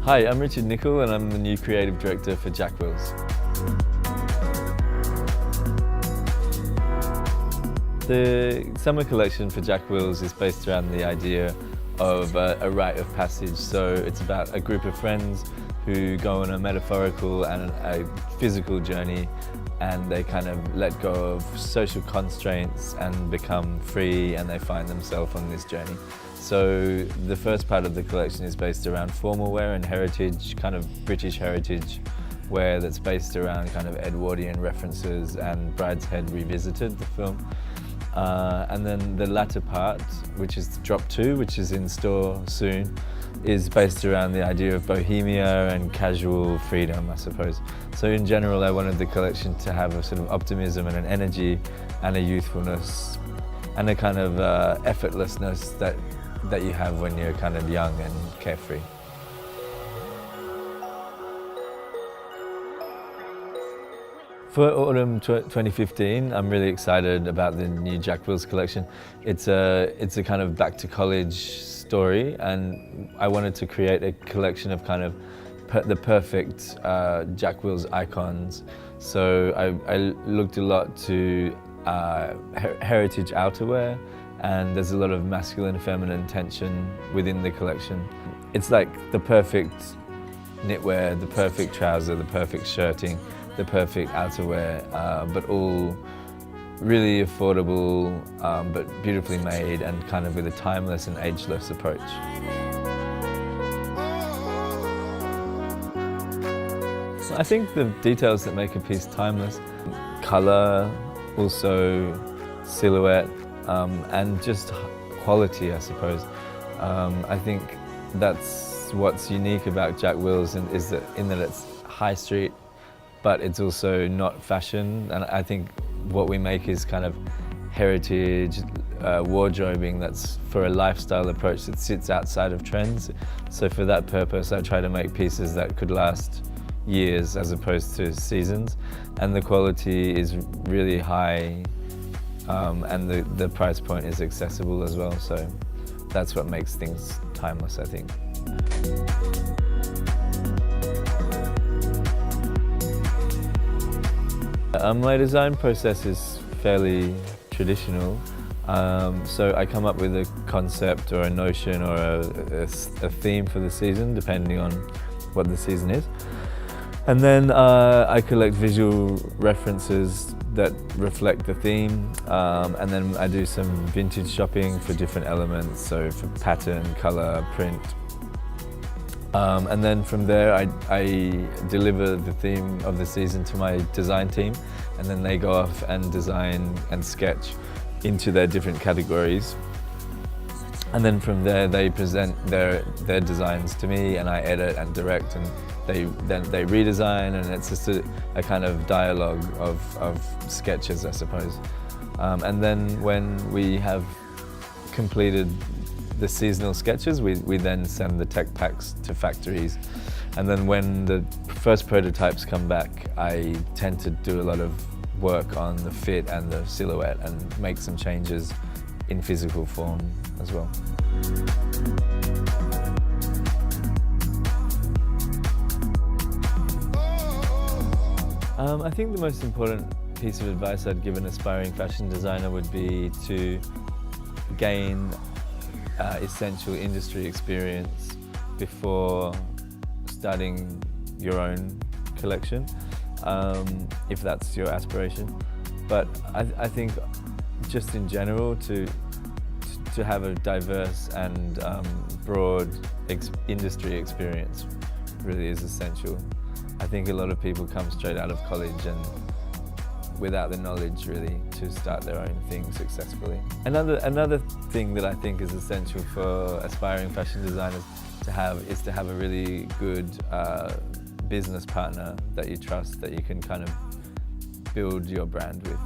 Hi, I'm Richard Nicoll and I'm the new creative director for Jack Wills. The summer collection for Jack Wills is based around the idea of a rite of passage. So it's about a group of friends who go on a metaphorical and a physical journey, and they kind of let go of social constraints and become free, and they find themselves on this journey. So the first part of the collection is based around formal wear and heritage, kind of British heritage wear that's based around kind of Edwardian references and Brideshead Revisited, the film. And then the latter part, which is drop 2, which is in store soon, is based around the idea of bohemia and casual freedom, I suppose. So in general, I wanted the collection to have a sort of optimism and an energy and a youthfulness and a kind of effortlessness that you have when you're kind of young and carefree. For autumn 2015, I'm really excited about the new Jack Wills collection. It's a kind of back to college story, and I wanted to create a collection of kind of the perfect Jack Wills icons. So I looked a lot to heritage outerwear, and there's a lot of masculine feminine tension within the collection. It's like the perfect knitwear, the perfect trouser, the perfect shirting, the perfect outerwear, but all really affordable, but beautifully made and kind of with a timeless and ageless approach. I think the details that make a piece timeless, colour, also silhouette, and just quality, I suppose. I think that's what's unique about Jack Wills, and is that it's high street, but it's also not fashion. And I think what we make is kind of heritage, wardrobing that's for a lifestyle approach that sits outside of trends. So for that purpose, I try to make pieces that could last years as opposed to seasons. And the quality is really high, and the price point is accessible as well. So that's what makes things timeless, I think. My design process is fairly traditional. So I come up with a concept or a notion or a theme for the season, depending on what the season is. And then I collect visual references that reflect the theme, and then I do some vintage shopping for different elements, so for pattern, colour, print. And then from there I deliver the theme of the season to my design team, and then they go off and design and sketch into their different categories. And then from there they present their designs to me, and I edit and direct, and they redesign, and it's just a kind of dialogue of sketches, I suppose. And then when we have completed the seasonal sketches, we then send the tech packs to factories. And then when the first prototypes come back, I tend to do a lot of work on the fit and the silhouette and make some changes in physical form as well. I think the most important piece of advice I'd give an aspiring fashion designer would be to gain essential industry experience before starting your own collection, if that's your aspiration. But I think just in general to have a diverse and broad industry experience really is essential. I think a lot of people come straight out of college and without the knowledge really to start their own thing successfully. Another thing that I think is essential for aspiring fashion designers to have is to have a really good business partner that you trust, that you can kind of build your brand with.